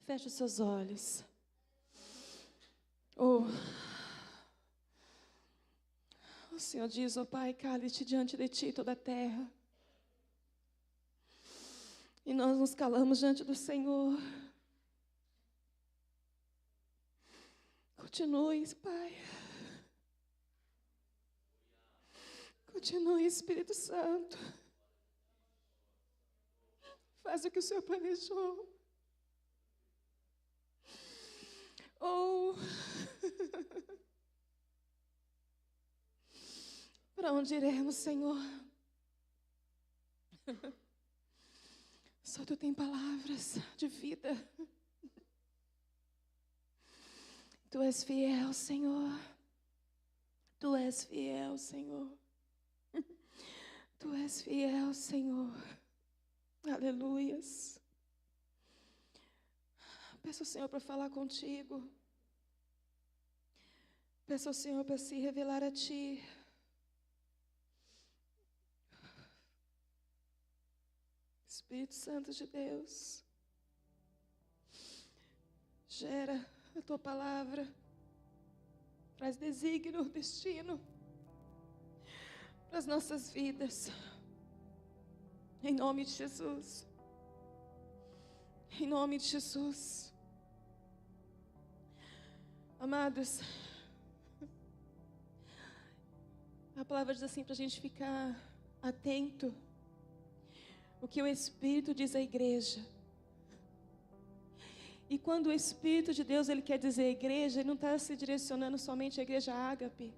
Feche os seus olhos. Oh, o Senhor diz, ó Pai, cale-te diante de ti toda a terra. E nós nos calamos diante do Senhor. Continue, Pai. Continue, Espírito Santo. Faz o que o Senhor planejou. Oh, para onde iremos, Senhor? Só Tu tem palavras de vida. Tu és fiel, Senhor. Tu és fiel, Senhor. Tu és fiel, Senhor. Aleluias. Peço ao Senhor para falar contigo. Peço ao Senhor para se revelar a Ti. Espírito Santo de Deus, gera a Tua palavra, traz desígnio, destino para as nossas vidas. Em nome de Jesus. Em nome de Jesus. Amados, a palavra diz assim para a gente ficar atento o que o Espírito diz à igreja. E quando o Espírito de Deus ele quer dizer à igreja, ele não está se direcionando somente à igreja Ágape,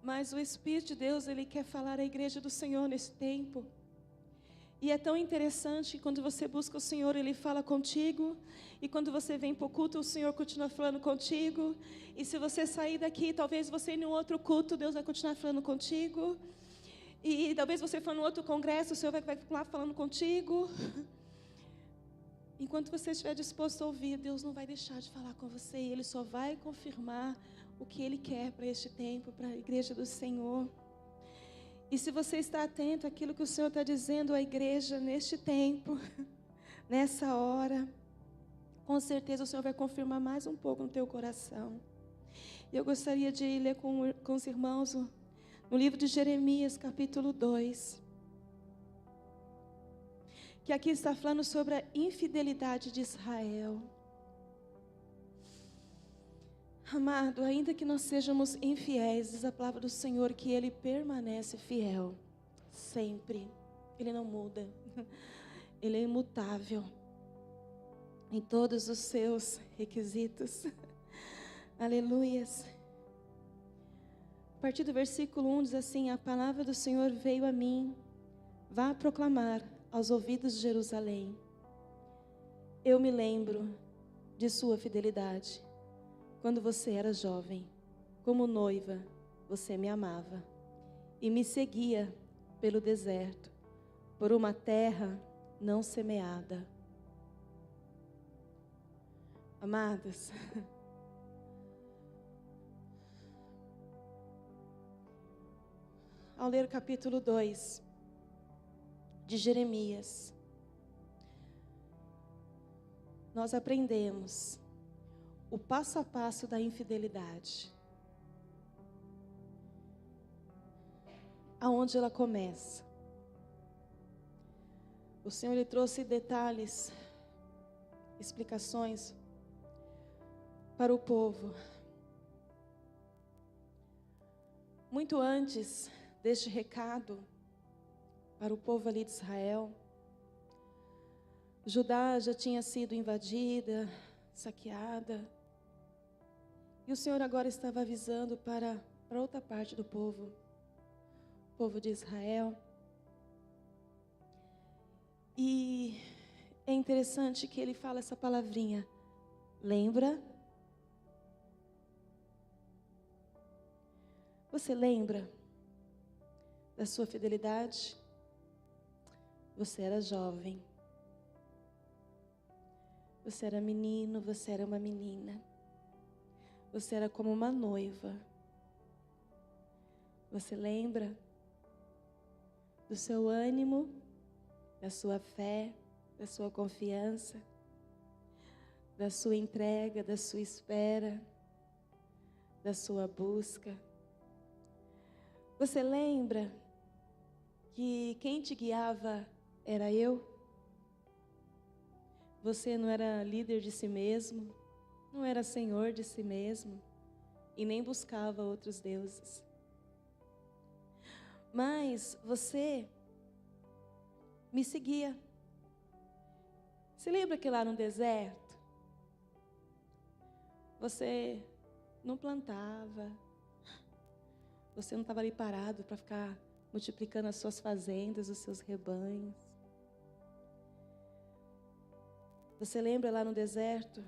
mas o Espírito de Deus ele quer falar à igreja do Senhor nesse tempo. E é tão interessante que quando você busca o Senhor, Ele fala contigo. E quando você vem para o culto, o Senhor continua falando contigo. E se você sair daqui, talvez você ir em um outro culto, Deus vai continuar falando contigo. E talvez você for em outro congresso, o Senhor vai continuar falando contigo. Enquanto você estiver disposto a ouvir, Deus não vai deixar de falar com você. E Ele só vai confirmar o que Ele quer para este tempo, para a igreja do Senhor. E se você está atento àquilo que o Senhor está dizendo à igreja neste tempo, nessa hora, com certeza o Senhor vai confirmar mais um pouco no teu coração. E eu gostaria de ler com os irmãos no livro de Jeremias, capítulo 2. Que aqui está falando sobre a infidelidade de Israel. Amado, ainda que nós sejamos infiéis, diz a palavra do Senhor que Ele permanece fiel, sempre. Ele não muda, Ele é imutável em todos os seus requisitos. Aleluias. A partir do versículo 1 diz assim: a palavra do Senhor veio a mim, vá proclamar aos ouvidos de Jerusalém. Eu me lembro de sua fidelidade. Quando você era jovem, como noiva, você me amava e me seguia pelo deserto, por uma terra não semeada. Amados, ao ler o capítulo 2 de Jeremias, nós aprendemos o passo a passo da infidelidade. Aonde ela começa. O Senhor lhe trouxe detalhes, explicações para o povo. Muito antes deste recado para o povo ali de Israel, Judá já tinha sido invadida, saqueada. E o Senhor agora estava avisando para outra parte do povo, o povo de Israel. E é interessante que ele fala essa palavrinha, lembra? Você lembra da sua fidelidade? Você era jovem. Você era menino, você era uma menina. Você era como uma noiva. Você lembra do seu ânimo, da sua fé, da sua confiança? da sua entrega, da sua espera, da sua busca. Você lembra que quem te guiava era eu? Você não era líder de si mesmo, não era senhor de si mesmo e nem buscava outros deuses. Mas você me seguia. Você lembra que lá no deserto, você não plantava, você não estava ali parado para ficar multiplicando as suas fazendas, os seus rebanhos. Você lembra lá no deserto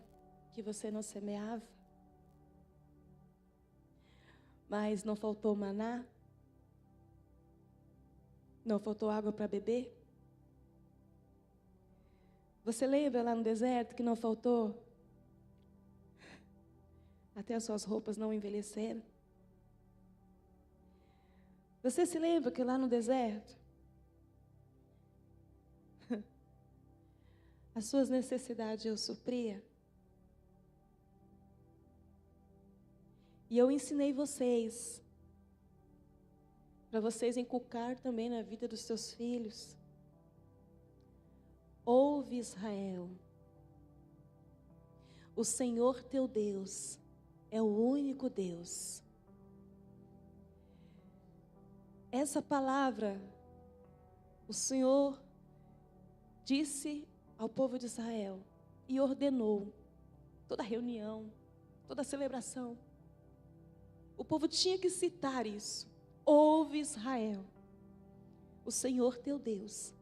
que você não semeava? Mas não faltou maná? Não faltou água para beber? Você lembra lá no deserto que não faltou? Até as suas roupas não envelheceram? Você se lembra que lá no deserto as suas necessidades eu supria? E eu ensinei vocês, para vocês inculcar também na vida dos seus filhos. Ouve, Israel, o Senhor teu Deus é o único Deus. Essa palavra, o Senhor disse ao povo de Israel e ordenou toda reunião, toda celebração. O povo tinha que citar isso. Ouve, Israel, o Senhor teu Deus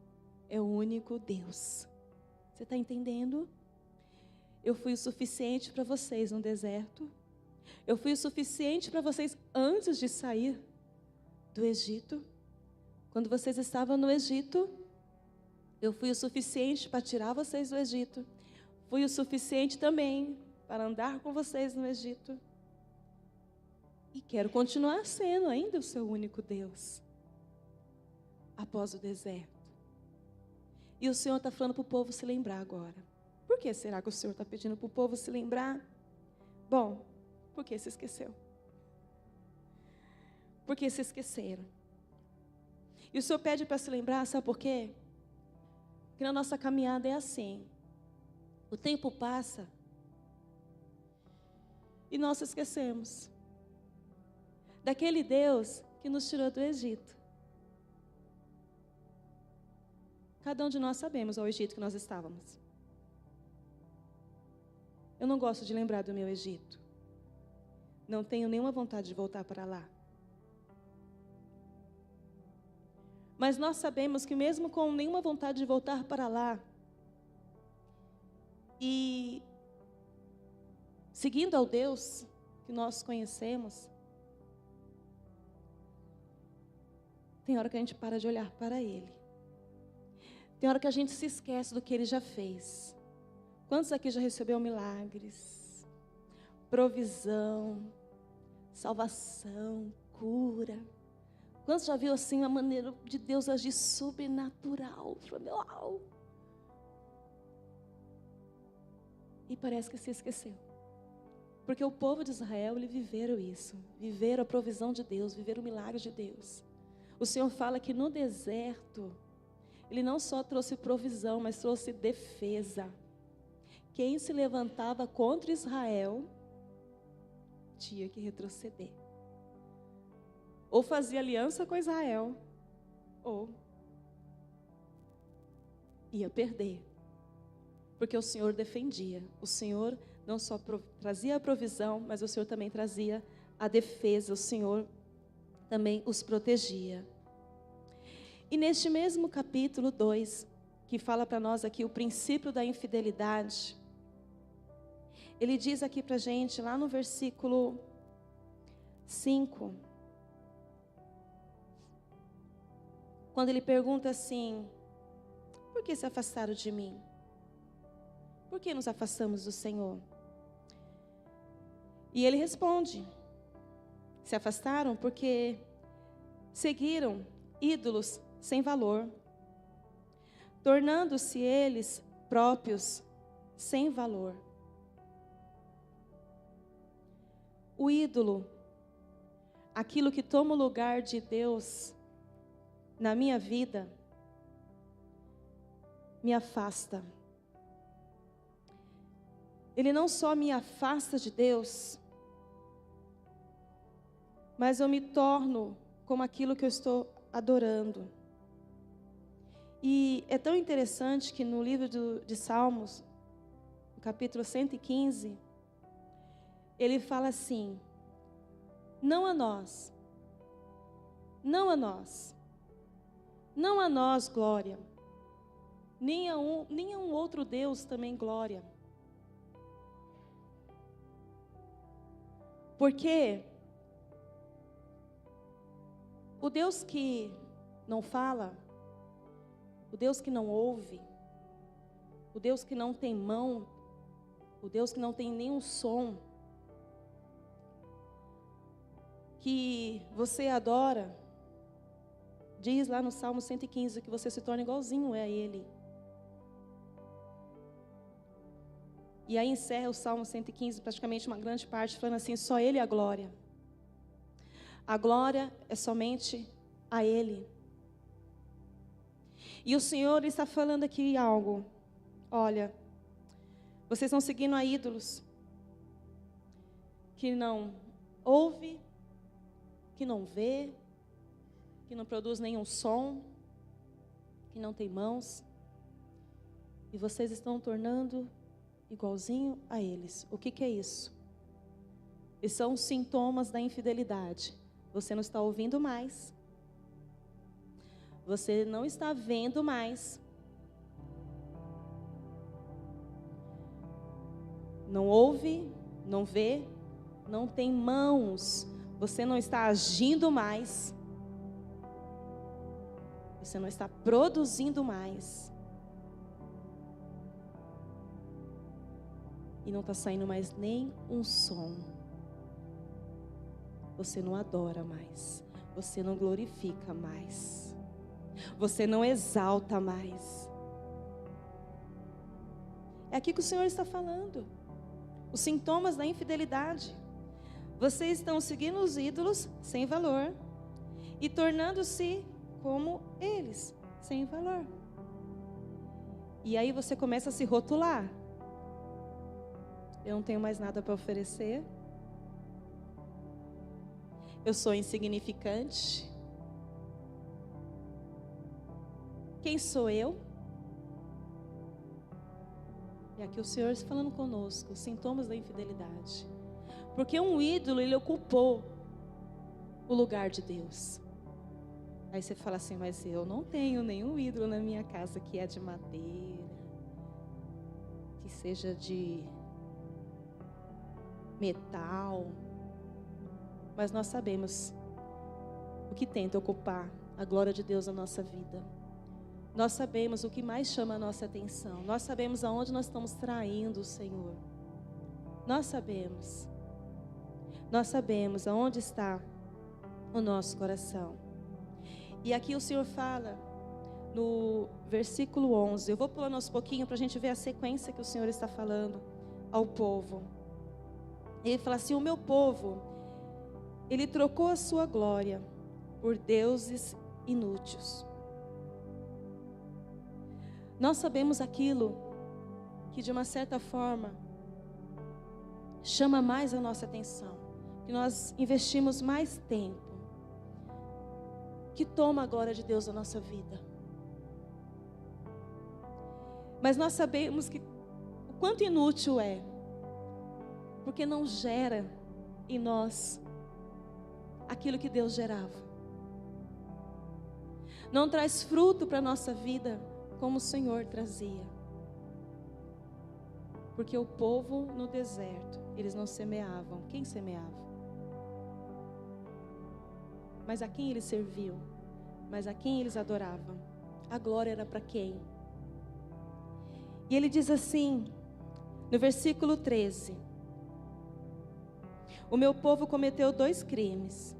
é o único Deus. Você está entendendo? Eu fui o suficiente para vocês no deserto. Eu fui o suficiente para vocês antes de sair do Egito. Quando vocês estavam no Egito, eu fui o suficiente para tirar vocês do Egito. Fui o suficiente também para andar com vocês no Egito. E quero continuar sendo ainda o seu único Deus após o deserto. E o Senhor está falando para o povo se lembrar agora. Por que será que o Senhor está pedindo para o povo se lembrar? Bom, porque se esqueceu. Porque se esqueceram. E o Senhor pede para se lembrar, sabe por quê? Porque na nossa caminhada é assim. O tempo passa e nós esquecemos daquele Deus que nos tirou do Egito. Cada um de nós sabemos ao Egito que nós estávamos. Eu não gosto de lembrar do meu Egito. Não tenho nenhuma vontade de voltar para lá. Mas nós sabemos que mesmo com nenhuma vontade de voltar para lá, e seguindo ao Deus que nós conhecemos, tem hora que a gente para de olhar para Ele. Tem hora que a gente se esquece do que Ele já fez. Quantos aqui já recebeu milagres, provisão, salvação, cura? Quantos já viu assim a maneira de Deus agir sobrenatural? E parece que se esqueceu. Porque o povo de Israel, eles viveram isso. Viveram a provisão de Deus, viveram o milagre de Deus. O Senhor fala que no deserto, Ele não só trouxe provisão, mas trouxe defesa. Quem se levantava contra Israel, tinha que retroceder. Ou fazia aliança com Israel, ou ia perder. Porque o Senhor defendia. O Senhor não só trazia a provisão, mas o Senhor também trazia a defesa. O Senhor também os protegia. E neste mesmo capítulo 2, que fala para nós aqui o princípio da infidelidade, ele diz aqui para a gente, lá no versículo 5, quando ele pergunta assim: por que se afastaram de mim? Por que nos afastamos do Senhor? E ele responde: se afastaram porque seguiram ídolos sem valor, tornando-se eles próprios sem valor. o ídolo, aquilo que toma o lugar de Deus na minha vida, me afasta. Ele não só me afasta de Deus, mas eu me torno como aquilo que eu estou adorando. E é tão interessante que no livro de Salmos, no capítulo 115, ele fala assim: não a nós, não a nós, não a nós glória, nem a um outro Deus também glória. Porque o Deus que não fala, o Deus que não ouve, o Deus que não tem mão, o Deus que não tem nenhum som, que você adora, diz lá no Salmo 115 que você se torna igualzinho a Ele. E aí encerra o Salmo 115, praticamente uma grande parte, falando assim: só Ele é a glória. A glória é somente a Ele. E o Senhor está falando aqui algo. Olha, vocês estão seguindo a ídolos que não ouve, que não vê, que não produz nenhum som, que não tem mãos. E vocês estão tornando igualzinho a eles. O que é isso? Esses são os sintomas da infidelidade. Você não está ouvindo mais. Você não está vendo mais. Não ouve, não vê, não tem mãos. Você não está agindo mais. Você não está produzindo mais. E não está saindo mais nem um som. Você não adora mais. Você não glorifica mais. Você não exalta mais. É aqui que o Senhor está falando. Os sintomas da infidelidade. Vocês estão seguindo os ídolos sem valor e tornando-se como eles, sem valor. E aí você começa a se rotular. Eu não tenho mais nada para oferecer. Eu sou insignificante. Quem sou eu? E aqui o Senhor está falando conosco, os sintomas da infidelidade. Porque um ídolo, ele ocupou o lugar de Deus. Aí você fala assim: mas eu não tenho nenhum ídolo na minha casa que é de madeira, que seja de metal. Mas nós sabemos o que tenta ocupar a glória de Deus na nossa vida. Nós sabemos o que mais chama a nossa atenção. Nós sabemos aonde nós estamos traindo o Senhor. Nós sabemos. Nós sabemos aonde está o nosso coração. E aqui o Senhor fala no versículo 11. Eu vou pulando aos pouquinhos para a gente ver a sequência que o Senhor está falando ao povo. Ele fala assim: o meu povo, ele trocou a sua glória por deuses inúteis. Nós sabemos aquilo que de uma certa forma chama mais a nossa atenção, que nós investimos mais tempo, que toma a glória de Deus na nossa vida. Mas nós sabemos que o quanto inútil é, porque não gera em nós aquilo que Deus gerava. Não traz fruto para a nossa vida como o Senhor trazia. Porque o povo no deserto, eles não semeavam. Quem semeava? Mas a quem eles serviam? Mas a quem eles adoravam? A glória era para quem? E ele diz assim, no versículo 13: o meu povo cometeu 2 crimes.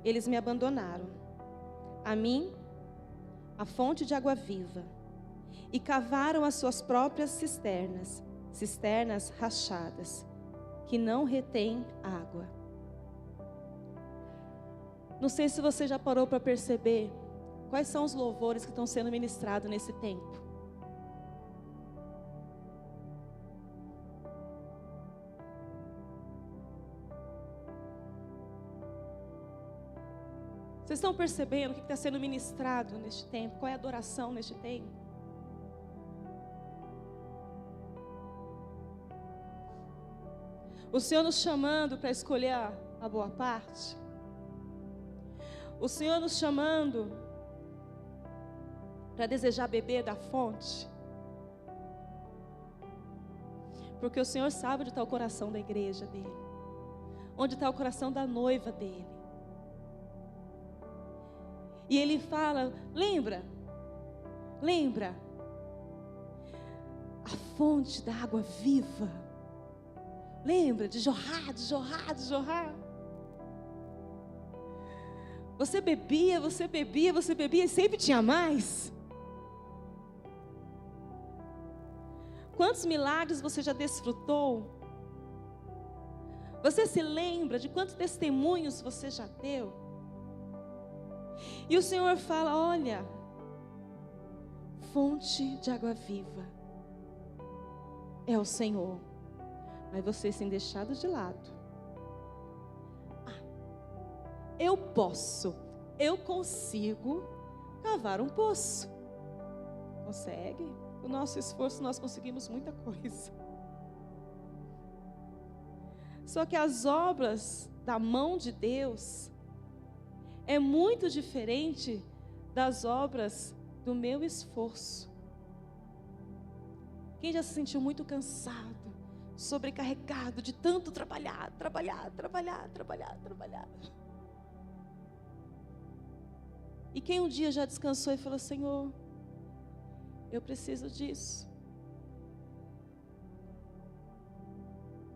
Eles me abandonaram, a mim, a fonte de água viva, e cavaram as suas próprias cisternas, cisternas rachadas, que não retêm água. Não sei se você já parou para perceber quais são os louvores que estão sendo ministrados nesse tempo. Vocês estão percebendo o que está sendo ministrado neste tempo? Qual é a adoração neste tempo? O Senhor nos chamando para escolher a boa parte. O Senhor nos chamando para desejar beber da fonte. Porque o Senhor sabe onde está o coração da igreja dele. Onde está o coração da noiva dele. E Ele fala, lembra, a fonte da água viva. Lembra de jorrar. Você bebia e sempre tinha mais. Quantos milagres você já desfrutou? Você se lembra de quantos testemunhos você já deu? E o Senhor fala, olha, fonte de água viva é o Senhor. Mas você tem deixado de lado. Eu consigo cavar um poço. Consegue? Com o nosso esforço nós conseguimos muita coisa. Só que as obras da mão de Deus é muito diferente das obras do meu esforço. Quem já se sentiu muito cansado, sobrecarregado de tanto trabalhar. E quem um dia já descansou e falou, Senhor, eu preciso disso.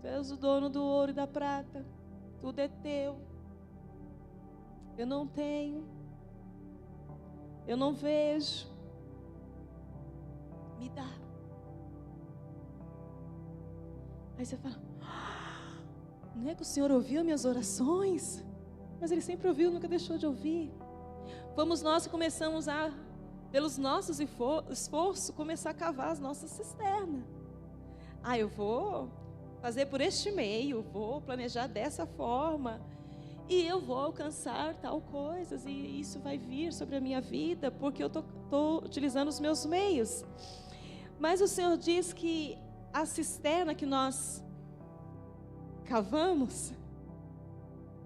Tu és o dono do ouro e da prata, tudo é teu. Eu não tenho, eu não vejo, me dá. Aí você fala, não é que o Senhor ouviu minhas orações? Mas Ele sempre ouviu, nunca deixou de ouvir. Fomos nós que começamos a, pelos nossos esforços, começar a cavar as nossas cisternas. Eu vou fazer por este meio, vou planejar dessa forma, e eu vou alcançar tal coisas, e isso vai vir sobre a minha vida, porque eu estou utilizando os meus meios. Mas o Senhor diz que a cisterna que nós cavamos,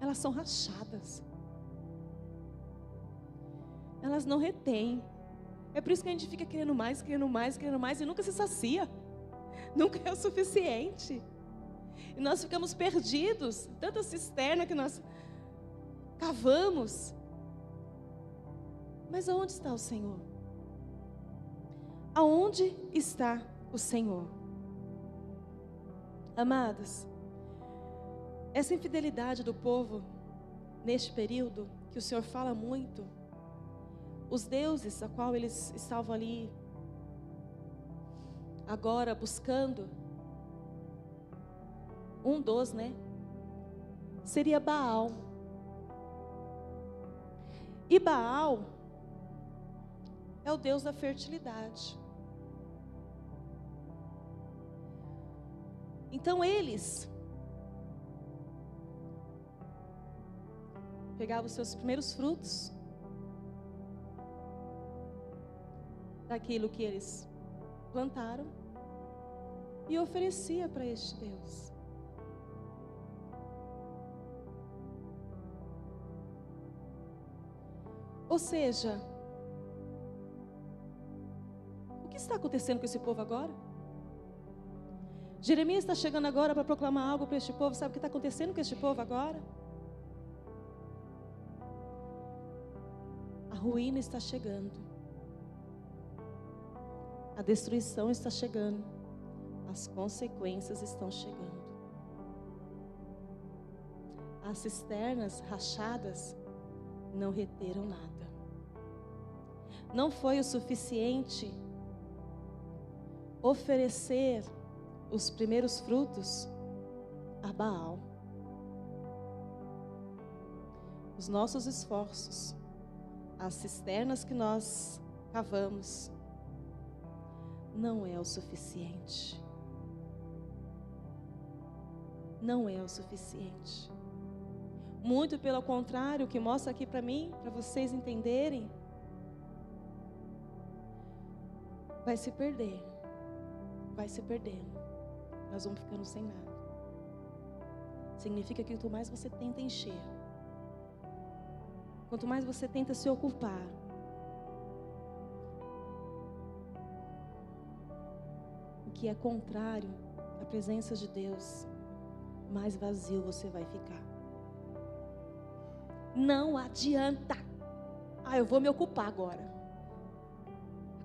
elas são rachadas. Elas não retêm. É por isso que a gente fica querendo mais, e nunca se sacia. Nunca é o suficiente. E nós ficamos perdidos. Tanta cisterna que nós cavamos. Mas aonde está o Senhor? Aonde está o Senhor? Amados, essa infidelidade do povo neste período, que o Senhor fala muito, os deuses a qual eles estavam ali agora buscando, um dos, seria Baal. E Baal é o Deus da fertilidade. Então eles pegavam os seus primeiros frutos daquilo que eles plantaram e oferecia para este Deus. Ou seja, o que está acontecendo com esse povo agora? Jeremias está chegando agora para proclamar algo para este povo. Sabe o que está acontecendo com este povo agora? A ruína está chegando. A destruição está chegando. As consequências estão chegando. As cisternas rachadas não reteram nada. Não foi o suficiente oferecer os primeiros frutos a Baal. os nossos esforços, as cisternas que nós cavamos, não é o suficiente. Não é o suficiente. Muito pelo contrário, o que mostra aqui para mim, para vocês entenderem, vai se perder. Vai se perdendo. Nós vamos ficando sem nada. Significa que quanto mais você tenta encher, quanto mais você tenta se ocupar, o que é contrário à presença de Deus, mais vazio você vai ficar. Não adianta. Eu vou me ocupar agora.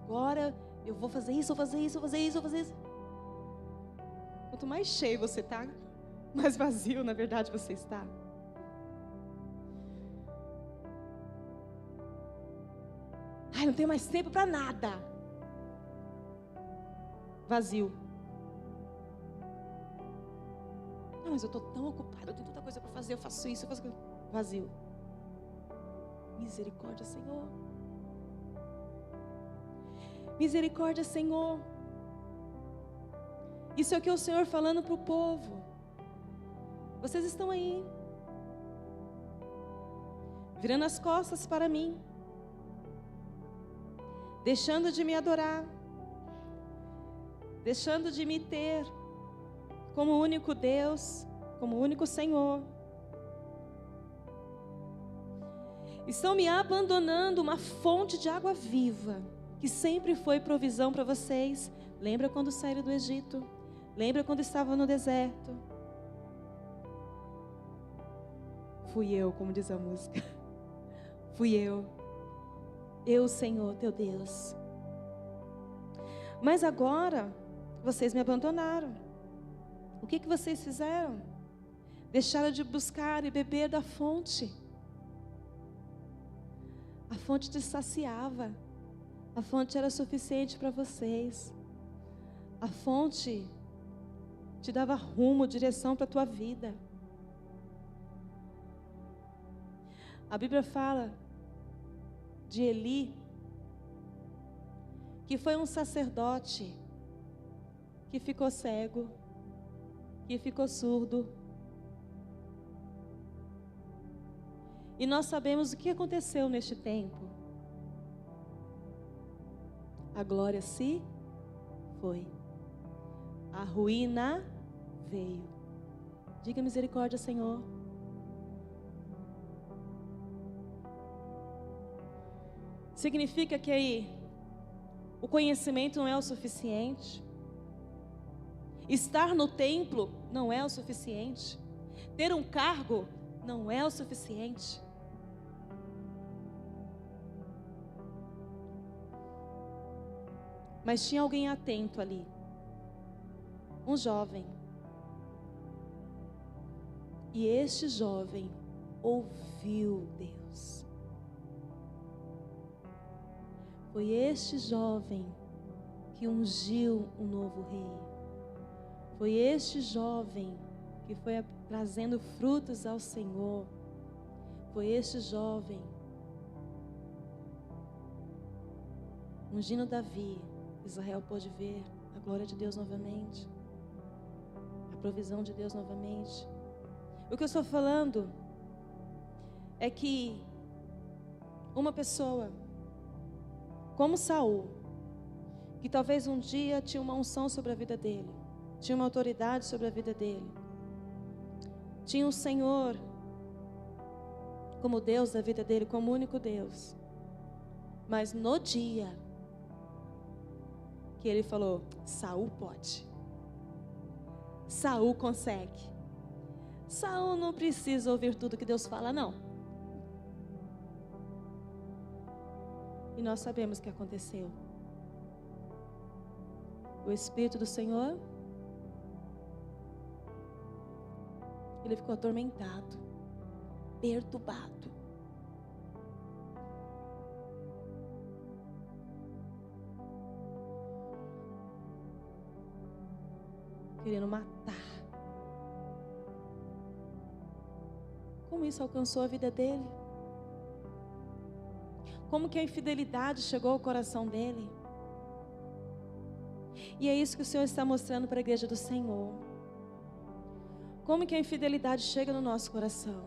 Agora eu vou fazer isso, vou fazer isso, vou fazer isso, vou fazer isso. Quanto mais cheio você está, mais vazio, na verdade, você está. Não tenho mais tempo para nada. Vazio. Não, mas eu estou tão ocupada, eu tenho tanta coisa para fazer, eu faço isso, eu faço aquilo. Vazio. Misericórdia, Senhor. Misericórdia, Senhor. Isso é o que o Senhor falando para o povo. Vocês estão aí, virando as costas para mim, deixando de me adorar, deixando de me ter como único Deus, como único Senhor. Estão me abandonando uma fonte de água viva, que sempre foi provisão para vocês. Lembra quando saíram do Egito? Lembra quando estavam no deserto? Fui eu, como diz a música. Fui eu. Eu, Senhor, teu Deus. Mas agora, vocês me abandonaram. O que vocês fizeram? Deixaram de buscar e beber da fonte. A fonte te saciava. A fonte era suficiente para vocês. A fonte te dava rumo, direção para a tua vida. A Bíblia fala de Eli, que foi um sacerdote que ficou cego, que ficou surdo. E nós sabemos o que aconteceu neste tempo. A glória se foi. A ruína veio. Diga misericórdia, Senhor. Significa que aí o conhecimento não é o suficiente. Estar no templo não é o suficiente. Ter um cargo não é o suficiente. Mas tinha alguém atento ali. Um jovem. E este jovem ouviu Deus. Foi este jovem que ungiu um novo rei. Foi este jovem que foi trazendo frutos ao Senhor. Foi este jovem ungindo Davi. Israel pôde ver a glória de Deus novamente, a provisão de Deus novamente. O que eu estou falando é que uma pessoa como Saul, que talvez um dia tinha uma unção sobre a vida dele, tinha uma autoridade sobre a vida dele, tinha um Senhor como Deus da vida dele, como único Deus, mas no dia que ele falou, Saul pode, Saul consegue, Saul não precisa ouvir tudo que Deus fala, não. E nós sabemos o que aconteceu. O Espírito do Senhor, ele ficou atormentado, perturbado. Querendo matar. Como isso alcançou a vida dele? Como que a infidelidade chegou ao coração dele? E é isso que o Senhor está mostrando para a igreja do Senhor. Como que a infidelidade chega no nosso coração?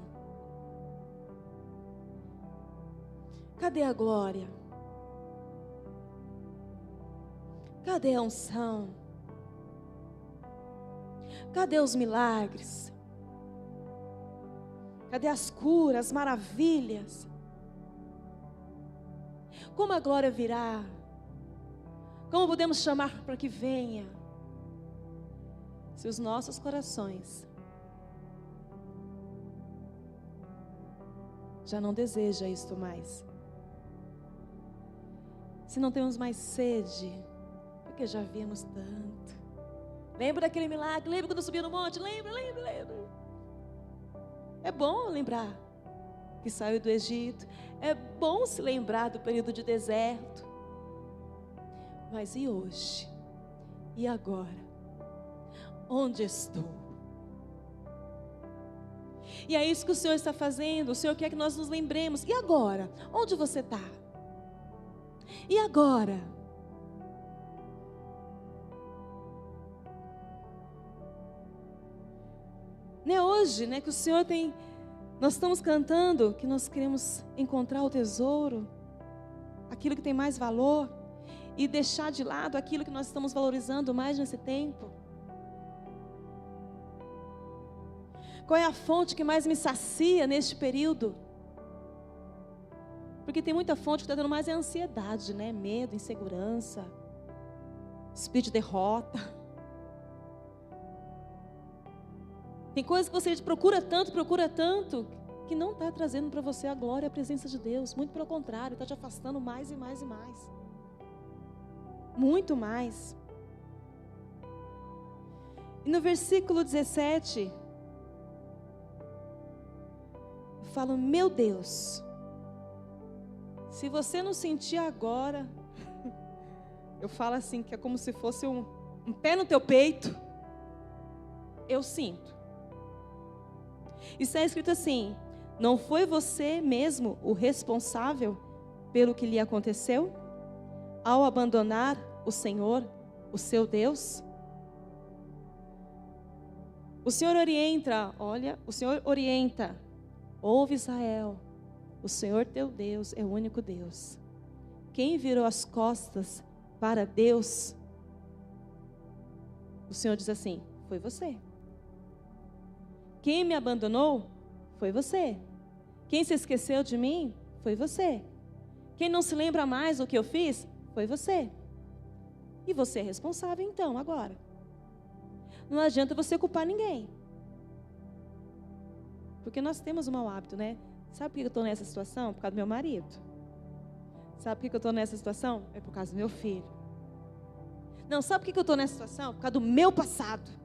Cadê a glória? Cadê a unção? Cadê os milagres? Cadê as curas, as maravilhas? Como a glória virá? Como podemos chamar para que venha? Se os nossos corações já não desejam isto mais. Se não temos mais sede, porque já vimos tanto. Lembra daquele milagre? Lembra quando eu subi no monte? Lembra. É bom lembrar que saiu do Egito. É bom se lembrar do período de deserto. Mas e hoje? E agora? Onde estou? E é isso que o Senhor está fazendo. O Senhor quer que nós nos lembremos. E agora? Onde você está? E agora? Não é hoje, né, que o Senhor tem... Nós estamos cantando que nós queremos encontrar o tesouro, aquilo que tem mais valor, e deixar de lado aquilo que nós estamos valorizando mais nesse tempo. Qual é a fonte que mais me sacia neste período? Porque tem muita fonte que está dando mais ansiedade, né? Medo, insegurança, espírito de derrota. Tem coisas que você procura tanto, que não está trazendo para você a glória e a presença de Deus. Muito pelo contrário, está te afastando mais e mais e mais. Muito mais. E no versículo 17, eu falo, meu Deus, se você não sentir agora, eu falo assim, que é como se fosse um pé no teu peito, eu sinto. Está escrito assim, não foi você mesmo o responsável pelo que lhe aconteceu? Ao abandonar o Senhor, o seu Deus? O Senhor orienta, ouve Israel, o Senhor teu Deus é o único Deus. Quem virou as costas para Deus, o Senhor diz assim, foi você. Quem me abandonou, foi você. Quem se esqueceu de mim, foi você. Quem não se lembra mais do que eu fiz, foi você. E você é responsável então, agora. Não adianta você culpar ninguém. Porque nós temos um mau hábito, né? Sabe por que eu estou nessa situação? Por causa do meu marido. Sabe por que eu estou nessa situação? É por causa do meu filho. Não, sabe por que eu estou nessa situação? Por causa do meu passado.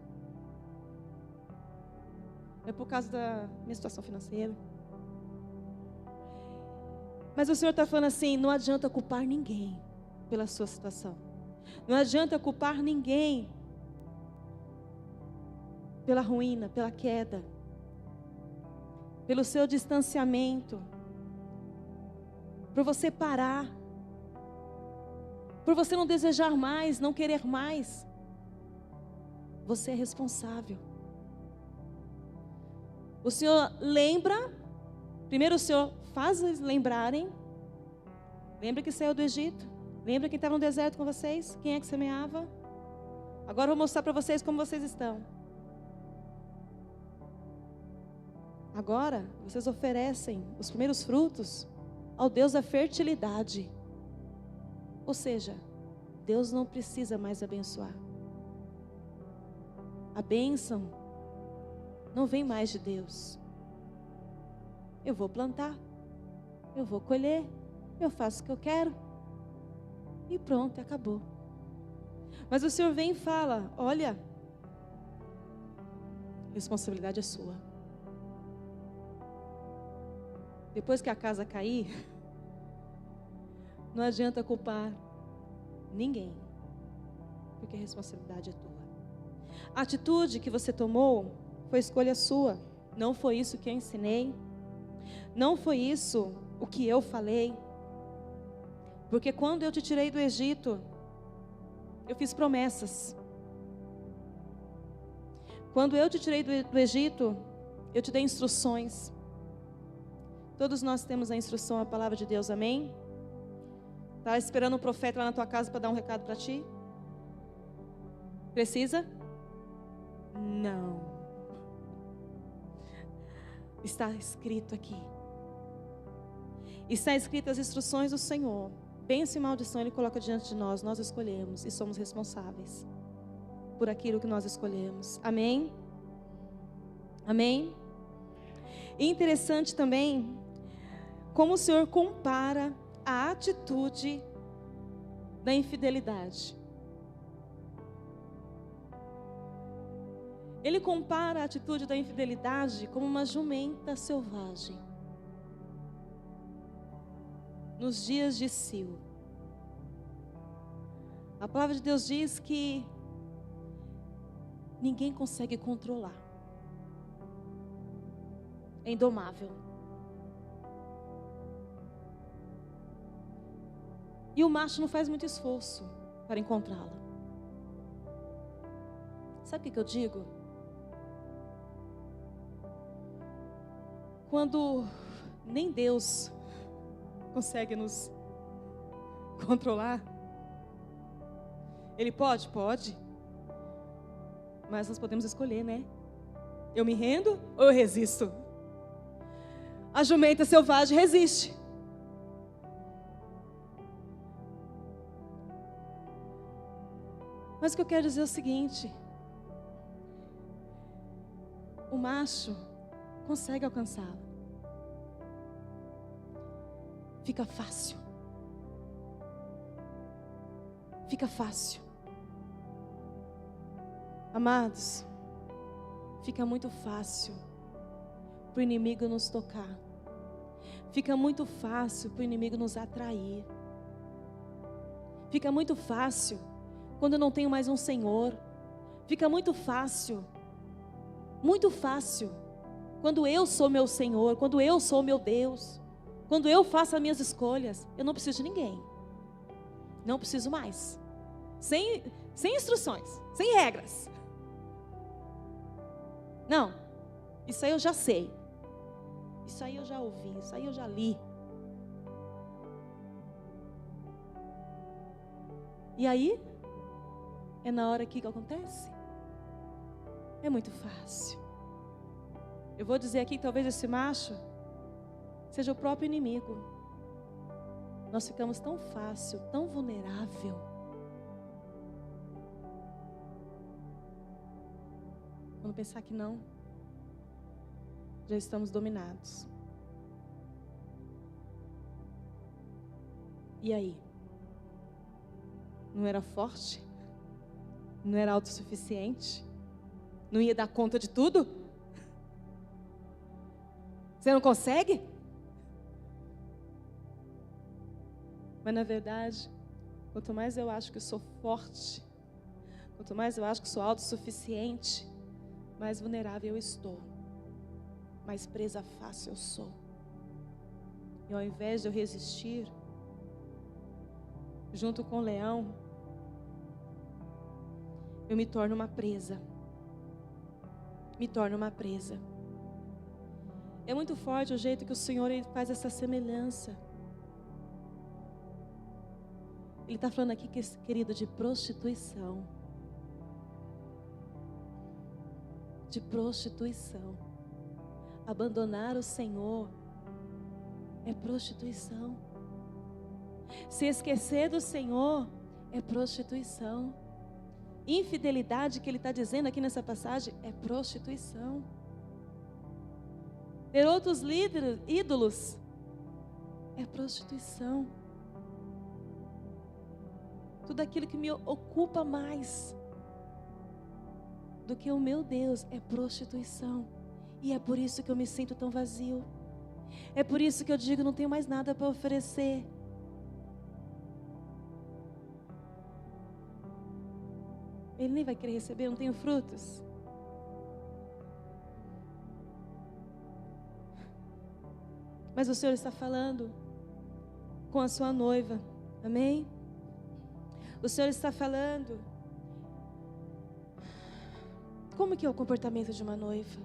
É por causa da minha situação financeira. Mas o Senhor está falando assim, não adianta culpar ninguém pela sua situação. Não adianta culpar ninguém pela ruína, pela queda, pelo seu distanciamento, por você parar, por você não desejar mais, não querer mais. Você é responsável. O Senhor lembra, primeiro o Senhor faz eles lembrarem. Lembra que saiu do Egito? Lembra que estava no deserto com vocês? Quem é que semeava? Agora eu vou mostrar para vocês como vocês estão. Agora vocês oferecem os primeiros frutos ao Deus da fertilidade. Ou seja, Deus não precisa mais abençoar. A bênção não vem mais de Deus. Eu vou plantar, eu vou colher, eu faço o que eu quero. E pronto, acabou. Mas o Senhor vem e fala, olha, a responsabilidade é sua. Depois que a casa cair, não adianta culpar ninguém, porque a responsabilidade é tua. A atitude que você tomou foi escolha sua. Não foi isso que eu ensinei, não foi isso o que eu falei. Porque quando eu te tirei do Egito, eu fiz promessas. Quando eu te tirei do Egito, eu te dei instruções. Todos nós temos a instrução, a palavra de Deus, amém? Tá esperando um profeta lá na tua casa para dar um recado para ti? Precisa? Não. Está escrito aqui. Está escrito as instruções do Senhor. Bênção e maldição Ele coloca diante de nós. Nós escolhemos e somos responsáveis por aquilo que nós escolhemos. Amém? Amém? E interessante também como o Senhor compara a atitude da infidelidade. Ele compara a atitude da infidelidade como uma jumenta selvagem. Nos dias de Sil. A palavra de Deus diz que ninguém consegue controlar. É indomável. E o macho não faz muito esforço para encontrá-la. Sabe o que eu digo? Quando nem Deus consegue nos controlar. Ele pode? Pode. Mas nós podemos escolher, né? Eu me rendo ou eu resisto? A jumenta selvagem resiste. Mas o que eu quero dizer é o seguinte: o macho consegue alcançá-la. Fica fácil. Fica fácil. Amados, fica muito fácil para o inimigo nos tocar. Fica muito fácil para o inimigo nos atrair. Fica muito fácil quando eu não tenho mais um Senhor. Fica muito fácil quando eu sou meu Senhor, quando eu sou meu Deus, quando eu faço as minhas escolhas. Eu não preciso de ninguém. Não preciso mais. Sem instruções, sem regras. Não, isso aí eu já sei. Isso aí eu já ouvi, isso aí eu já li. E aí, é na hora que acontece? É muito fácil. Eu vou dizer aqui que talvez esse macho seja o próprio inimigo. Nós ficamos tão fácil, tão vulnerável. Quando pensar que não, já estamos dominados. E aí? Não era forte? Não era autossuficiente? Não ia dar conta de tudo? Você não consegue? Mas na verdade, quanto mais eu acho que eu sou forte, quanto mais eu acho que sou autossuficiente, mais vulnerável eu estou, mais presa fácil eu sou. E ao invés de eu resistir, junto com o leão, eu me torno uma presa. Me torno uma presa. É muito forte o jeito que o Senhor ele faz essa semelhança. Ele está falando aqui, querido, de prostituição. De prostituição. Abandonar o Senhor é prostituição. Se esquecer do Senhor é prostituição. Infidelidade que ele está dizendo aqui nessa passagem é prostituição. Ter outros ídolos é prostituição. Tudo aquilo que me ocupa mais do que o meu Deus é prostituição. E é por isso que eu me sinto tão vazio. É por isso que eu digo, não tenho mais nada para oferecer. Ele nem vai querer receber, eu não tenho frutos. Mas o Senhor está falando com a sua noiva. Amém? O Senhor está falando. Como que é o comportamento de uma noiva?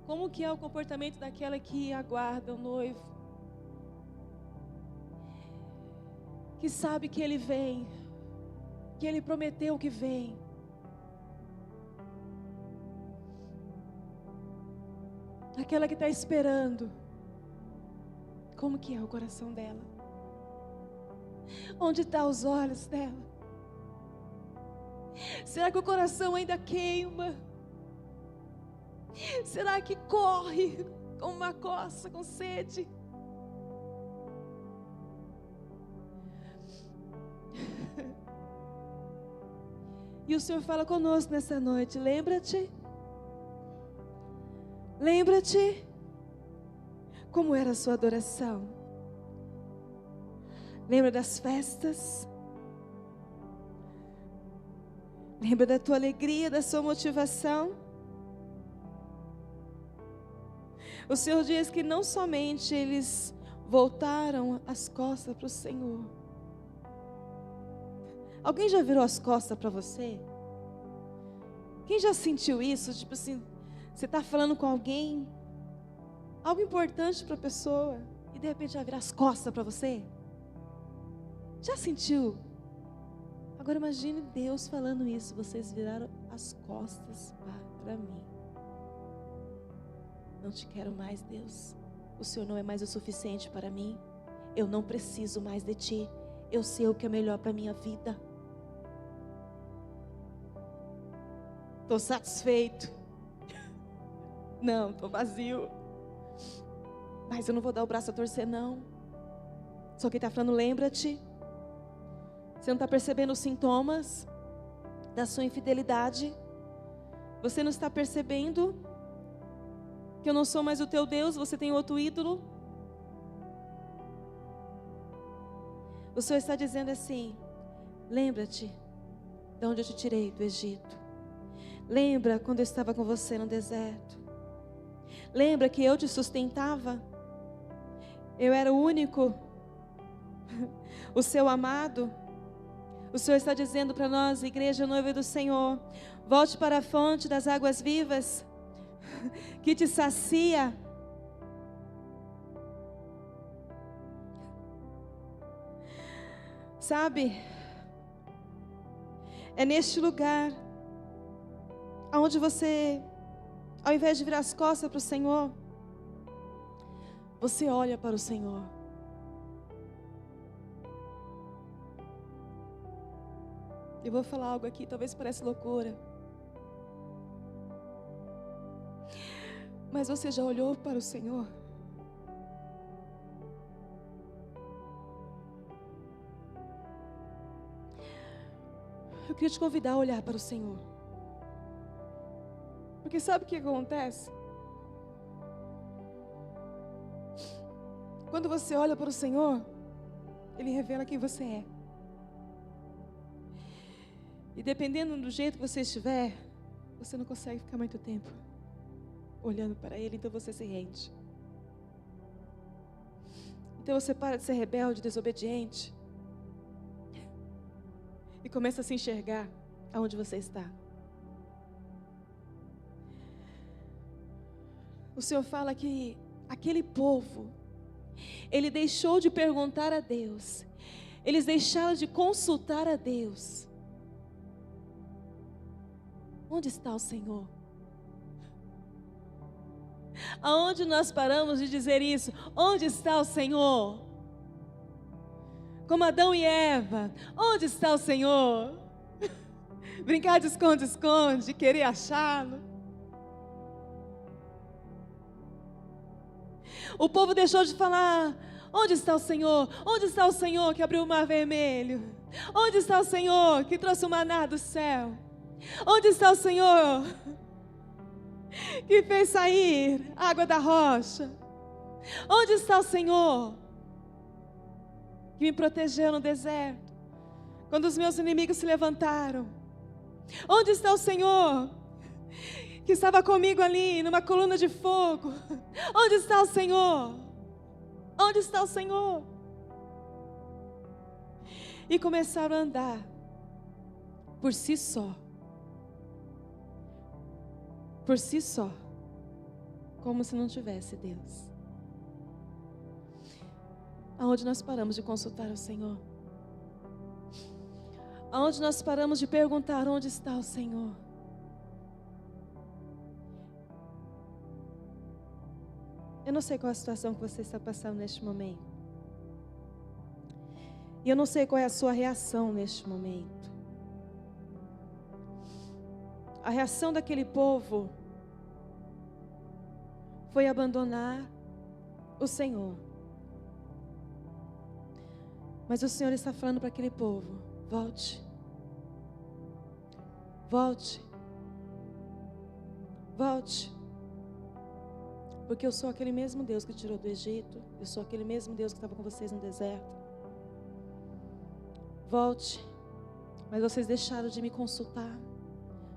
Como que é o comportamento daquela que aguarda o noivo? Que sabe que ele vem, que ele prometeu que vem. Aquela que está esperando. Como que é o coração dela? Onde estão os olhos dela? Será que o coração ainda queima? Será que corre com uma coça, com sede? E o Senhor fala conosco nessa noite. Lembra-te como era a sua adoração. Lembra das festas? Lembra da tua alegria, da sua motivação? O Senhor diz que não somente eles voltaram as costas para o Senhor. Alguém já virou as costas para você? Quem já sentiu isso? Tipo assim, você está falando com alguém, algo importante para a pessoa, e de repente já vira as costas para você? Já sentiu? Agora imagine Deus falando isso. Vocês viraram as costas para mim. Não te quero mais, Deus. O Senhor não é mais o suficiente para mim. Eu não preciso mais de Ti. Eu sei o que é melhor para a minha vida. Estou satisfeito. Não, estou vazio. Mas eu não vou dar o braço a torcer, não. Só quem está falando, lembra-te. Você não está percebendo os sintomas da sua infidelidade? Você não está percebendo que eu não sou mais o teu Deus, você tem outro ídolo? O Senhor está dizendo assim: lembra-te de onde eu te tirei do Egito. Lembra quando eu estava com você no deserto. Lembra que eu te sustentava. Eu era o único, o seu amado. O Senhor está dizendo para nós, igreja noiva do Senhor: volte para a fonte das águas vivas, que te sacia. Sabe, é neste lugar onde você, ao invés de virar as costas para o Senhor, você olha para o Senhor. Eu vou falar algo aqui, talvez pareça loucura. Mas você já olhou para o Senhor? Eu queria te convidar a olhar para o Senhor. Porque sabe o que acontece? Quando você olha para o Senhor, Ele revela quem você é. E dependendo do jeito que você estiver, você não consegue ficar muito tempo olhando para Ele, então você se rende. Então você para de ser rebelde, desobediente, e começa a se enxergar aonde você está. O Senhor fala que aquele povo, ele deixou de perguntar a Deus, eles deixaram de consultar a Deus. Onde está o Senhor? Aonde nós paramos de dizer isso? Onde está o Senhor? Como Adão e Eva, onde está o Senhor? Brincar de esconde-esconde, querer achá-lo. O povo deixou de falar: onde está o Senhor? Onde está o Senhor que abriu o mar vermelho? Onde está o Senhor que trouxe o maná do céu? Onde está o Senhor que fez sair água da rocha? Onde está o Senhor que me protegeu no deserto, quando os meus inimigos se levantaram? Onde está o Senhor que estava comigo ali numa coluna de fogo. Onde está o Senhor? Onde está o Senhor? E começaram a andar por si só. Por si só. Como se não tivesse Deus. Aonde nós paramos de consultar o Senhor? Aonde nós paramos de perguntar onde está o Senhor? Eu não sei qual é a situação que você está passando neste momento. E eu não sei qual é a sua reação neste momento. A reação daquele povo foi abandonar o Senhor. Mas o Senhor está falando para aquele povo: volte. Volte. Volte. Porque eu sou aquele mesmo Deus que tirou do Egito. Eu sou aquele mesmo Deus que estava com vocês no deserto. Volte. Mas vocês deixaram de me consultar.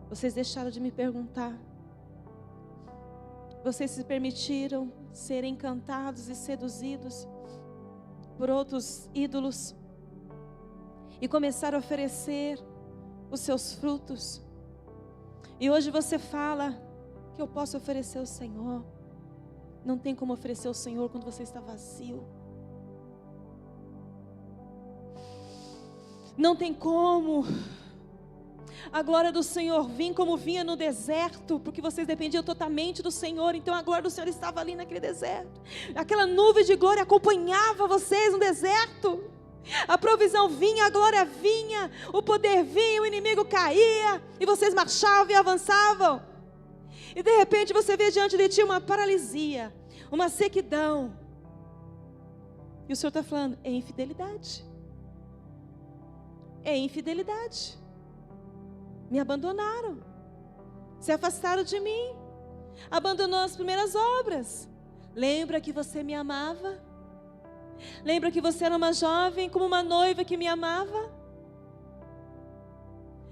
Vocês deixaram de me perguntar. Vocês se permitiram ser encantados e seduzidos por outros ídolos. E começaram a oferecer os seus frutos. E hoje você fala que eu posso oferecer ao Senhor. Não tem como oferecer ao Senhor quando você está vazio. Não tem como a glória do Senhor vir como vinha no deserto, porque vocês dependiam totalmente do Senhor. Então a glória do Senhor estava ali naquele deserto. Aquela nuvem de glória acompanhava vocês no deserto. A provisão vinha, a glória vinha, o poder vinha, o inimigo caía, e vocês marchavam e avançavam. E de repente você vê diante de ti uma paralisia, uma sequidão. E o Senhor está falando: é infidelidade. É infidelidade. Me abandonaram. Se afastaram de mim. Abandonou as primeiras obras. Lembra que você me amava? Lembra que você era uma jovem como uma noiva que me amava?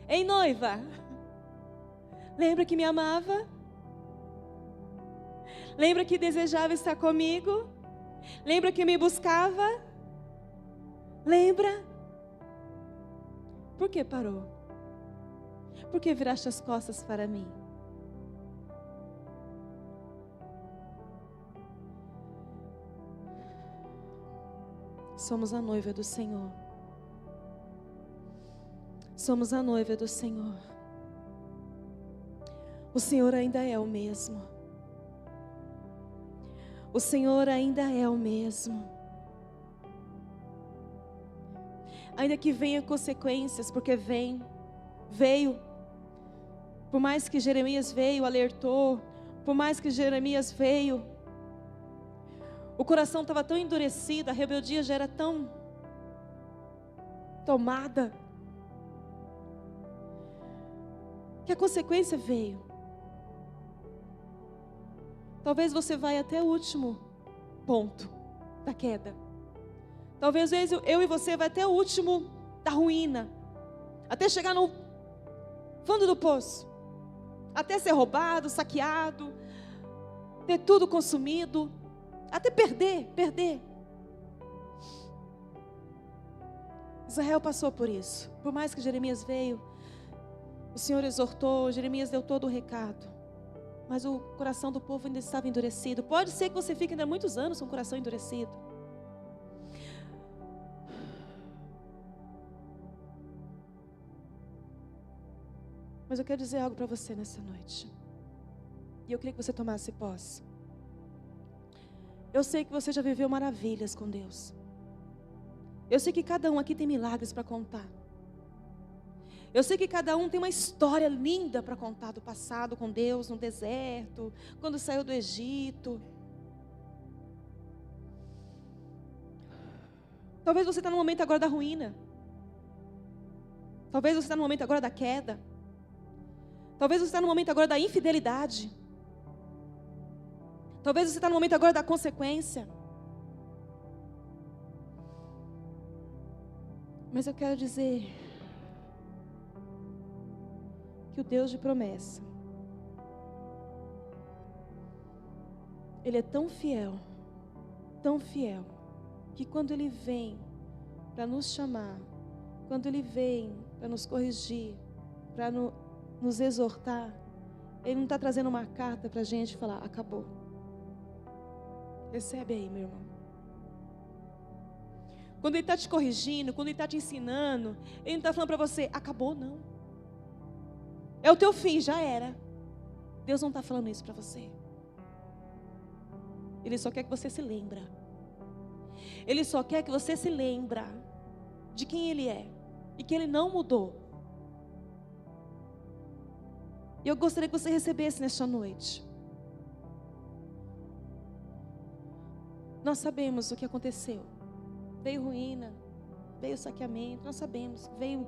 Ei, noiva, lembra que me amava? Lembra que desejava estar comigo? Lembra que me buscava? Lembra? Por que parou? Por que viraste as costas para mim? Somos a noiva do Senhor. Somos a noiva do Senhor. O Senhor ainda é o mesmo. O Senhor ainda é o mesmo. Ainda que venha consequências, porque veio. Por mais que Jeremias veio, alertou. Por mais que Jeremias veio, o coração estava tão endurecido, a rebeldia já era tão tomada, que a consequência veio. Talvez você vai até o último ponto da queda. Talvez eu e você vai até o último da ruína, até chegar no fundo do poço, até ser roubado, saqueado, ter tudo consumido, até perder. Israel passou por isso. Por mais que Jeremias veio, o Senhor exortou, Jeremias deu todo o recado, mas o coração do povo ainda estava endurecido. Pode ser que você fique ainda muitos anos com o coração endurecido. Mas eu quero dizer algo para você nessa noite. E eu queria que você tomasse posse. Eu sei que você já viveu maravilhas com Deus. Eu sei que cada um aqui tem milagres para contar. Eu sei que cada um tem uma história linda para contar do passado com Deus, no deserto, quando saiu do Egito. Talvez você está no momento agora da ruína. Talvez você está no momento agora da queda. Talvez você está no momento agora da infidelidade. Talvez você está no momento agora da consequência. Mas eu quero dizer que o Deus de promessa, Ele é tão fiel, que quando Ele vem para nos chamar, quando Ele vem para nos corrigir, para nos exortar, Ele não está trazendo uma carta para a gente falar, acabou. Recebe aí, meu irmão. Quando Ele está te corrigindo, quando Ele está te ensinando, Ele não está falando para você, acabou não. É o teu fim, já era. Deus não está falando isso para você. Ele só quer que você se lembre. Ele só quer que você se lembre de quem Ele é e que Ele não mudou. E eu gostaria que você recebesse nesta noite. Nós sabemos o que aconteceu. Veio ruína, veio saqueamento, nós sabemos. Veio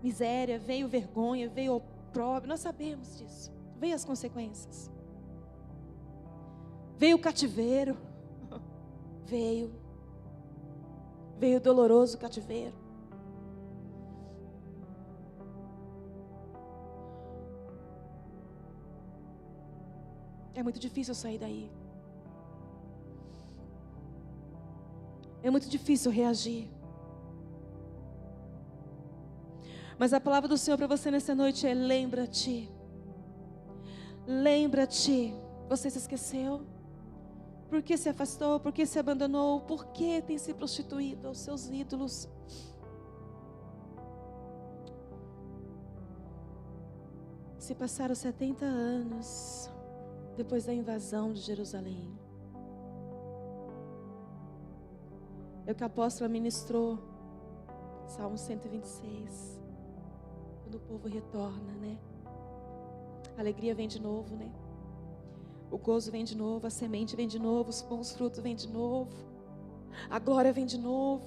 miséria, veio vergonha, veio opróbrio, nós sabemos disso. Veio as consequências. Veio o cativeiro. Veio o doloroso cativeiro. É muito difícil sair daí. É muito difícil reagir. Mas a palavra do Senhor para você nessa noite é: lembra-te. Lembra-te. Você se esqueceu? Por que se afastou? Por que se abandonou? Por que tem se prostituído aos seus ídolos? Se passaram 70 anos depois da invasão de Jerusalém. É o que a apóstola ministrou, Salmo 126. Quando o povo retorna, né? A alegria vem de novo, né? O gozo vem de novo, a semente vem de novo, os bons frutos vêm de novo, a glória vem de novo.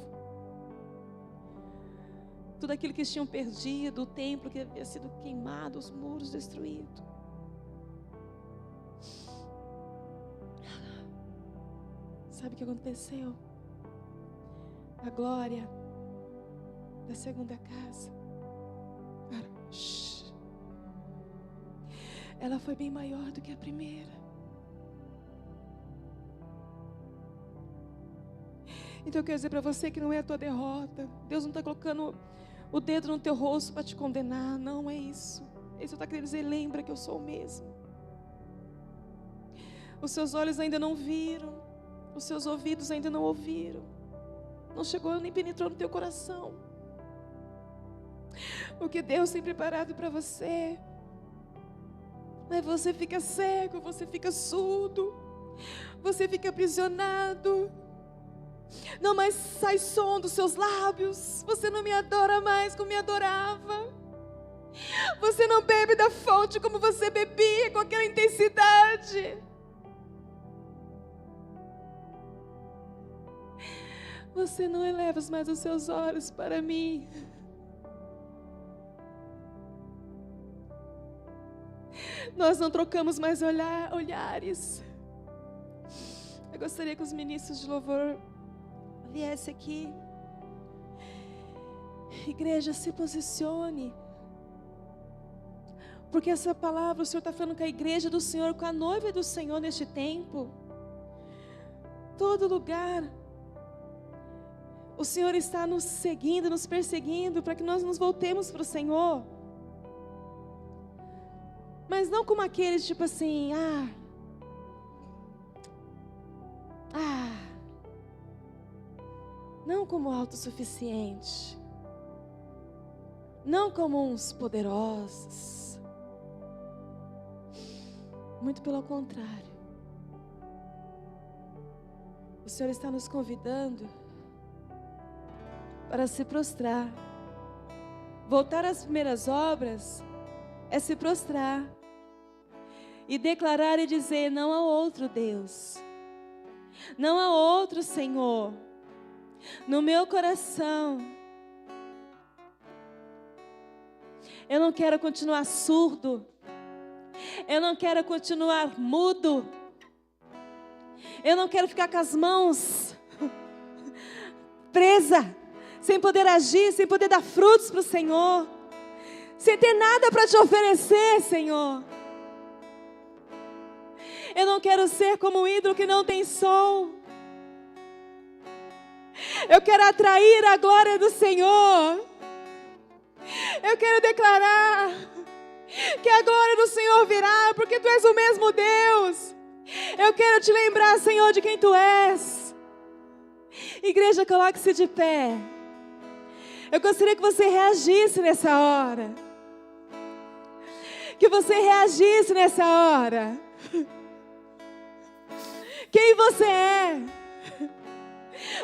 Tudo aquilo que eles tinham perdido, o templo que havia sido queimado, os muros destruídos. Sabe o que aconteceu? A glória da segunda casa, ela foi bem maior do que a primeira. Então eu quero dizer para você que não é a tua derrota. Deus não está colocando o dedo no teu rosto para te condenar. Não é isso. Ele só está querendo dizer: lembra que eu sou o mesmo. Os seus olhos ainda não viram, os seus ouvidos ainda não ouviram, não chegou nem penetrou no teu coração o que Deus tem preparado para você. Mas você fica cego, você fica surdo, você fica aprisionado. Não mais sai som dos seus lábios. Você não me adora mais como me adorava. Você não bebe da fonte como você bebia, com aquela intensidade. Você não eleva mais os seus olhos para mim. Nós não trocamos mais olhares. Eu gostaria que os ministros de louvor viessem aqui. Igreja, se posicione. Porque essa palavra, o Senhor está falando com a igreja do Senhor, com a noiva do Senhor neste tempo. Todo lugar. O Senhor está nos seguindo, nos perseguindo, para que nós nos voltemos para o Senhor. Mas não como aqueles tipo assim, não como autossuficiente, não como uns poderosos, muito pelo contrário. O Senhor está nos convidando para se prostrar. Voltar às primeiras obras é se prostrar e declarar e dizer: não há outro Deus, não há outro Senhor no meu coração. Eu não quero continuar surdo, eu não quero continuar mudo, eu não quero ficar com as mãos presas, sem poder agir, sem poder dar frutos para o Senhor, sem ter nada para te oferecer, Senhor. Eu não quero ser como um ídolo que não tem som. Eu quero atrair a glória do Senhor. Eu quero declarar que a glória do Senhor virá, porque Tu és o mesmo Deus. Eu quero te lembrar, Senhor, de quem Tu és. Igreja, coloque-se de pé. Eu gostaria que você reagisse nessa hora. Que você reagisse nessa hora. Quem você é?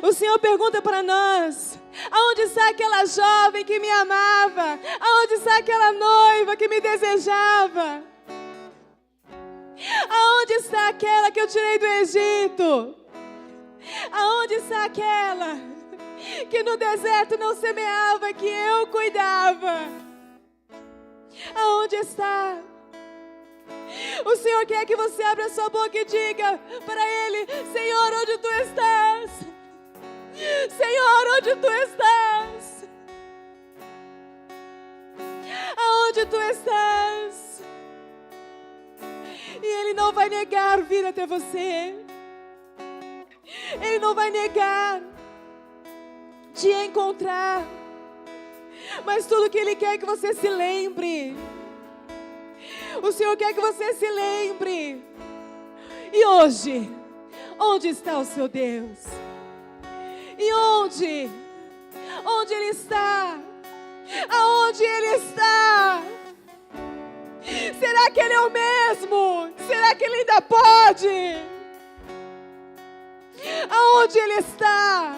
O Senhor pergunta para nós: aonde está aquela jovem que me amava? Aonde está aquela noiva que me desejava? Aonde está aquela que eu tirei do Egito? Aonde está aquela que no deserto não semeava, que eu cuidava? Aonde está? O Senhor quer que você abra a sua boca e diga para Ele: Senhor, onde Tu estás? Senhor, onde Tu estás? Aonde Tu estás? E Ele não vai negar vir até você. Ele não vai negar te encontrar. Mas tudo que Ele quer é que você se lembre. O Senhor quer que você se lembre. E hoje, onde está o seu Deus? E onde? Onde Ele está? Aonde Ele está? Será que Ele é o mesmo? Será que Ele ainda pode? Aonde Ele está?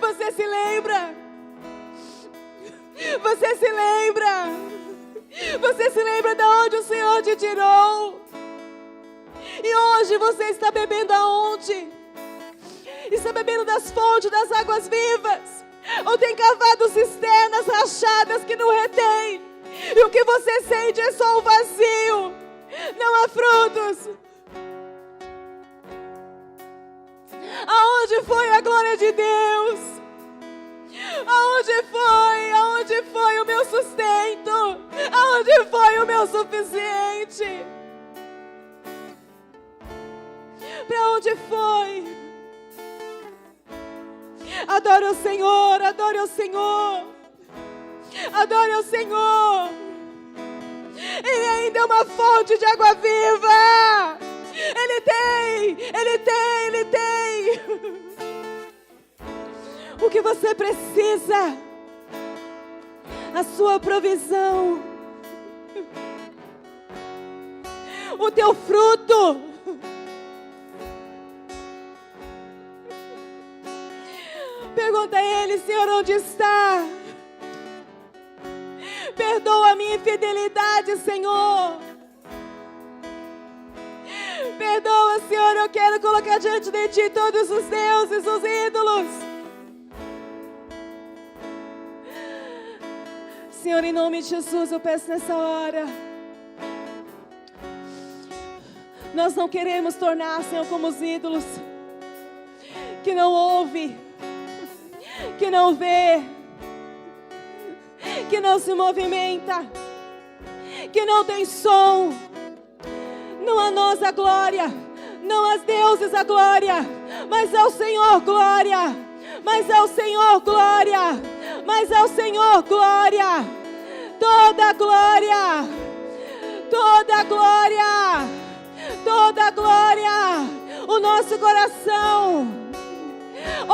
Você se lembra? Você se lembra? Você se lembra de onde o Senhor te tirou? E hoje você está bebendo aonde? Está bebendo das fontes das águas vivas? Ou tem cavado cisternas rachadas que não retém? E o que você sente é só um vazio. Não há frutos. Aonde foi a glória de Deus? Aonde foi? Aonde foi o meu sustento? Aonde foi o meu suficiente? Para onde foi? Adore o Senhor, adore o Senhor. Adore o Senhor. Ele ainda é uma fonte de água viva. Ele tem, Ele tem, Ele tem. O que você precisa, a sua provisão, o teu fruto. Pergunta a Ele: Senhor, onde está? Perdoa a minha infidelidade, Senhor. Perdoa, Senhor, eu quero colocar diante de Ti todos os deuses, os ídolos. Senhor, em nome de Jesus, eu peço nessa hora. Nós não queremos tornar, Senhor, como os ídolos, que não ouve, que não vê, que não se movimenta, que não tem som. Não a nós a glória, não aos deuses a glória, mas ao Senhor glória, mas ao Senhor glória, mas ao Senhor glória. Toda glória, toda glória, toda glória. O nosso coração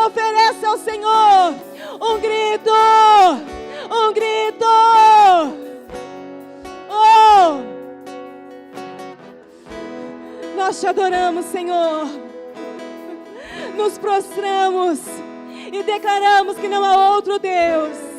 oferece ao Senhor um grito, um grito. Oh! Nós te adoramos, Senhor. Nos prostramos e declaramos que não há outro Deus.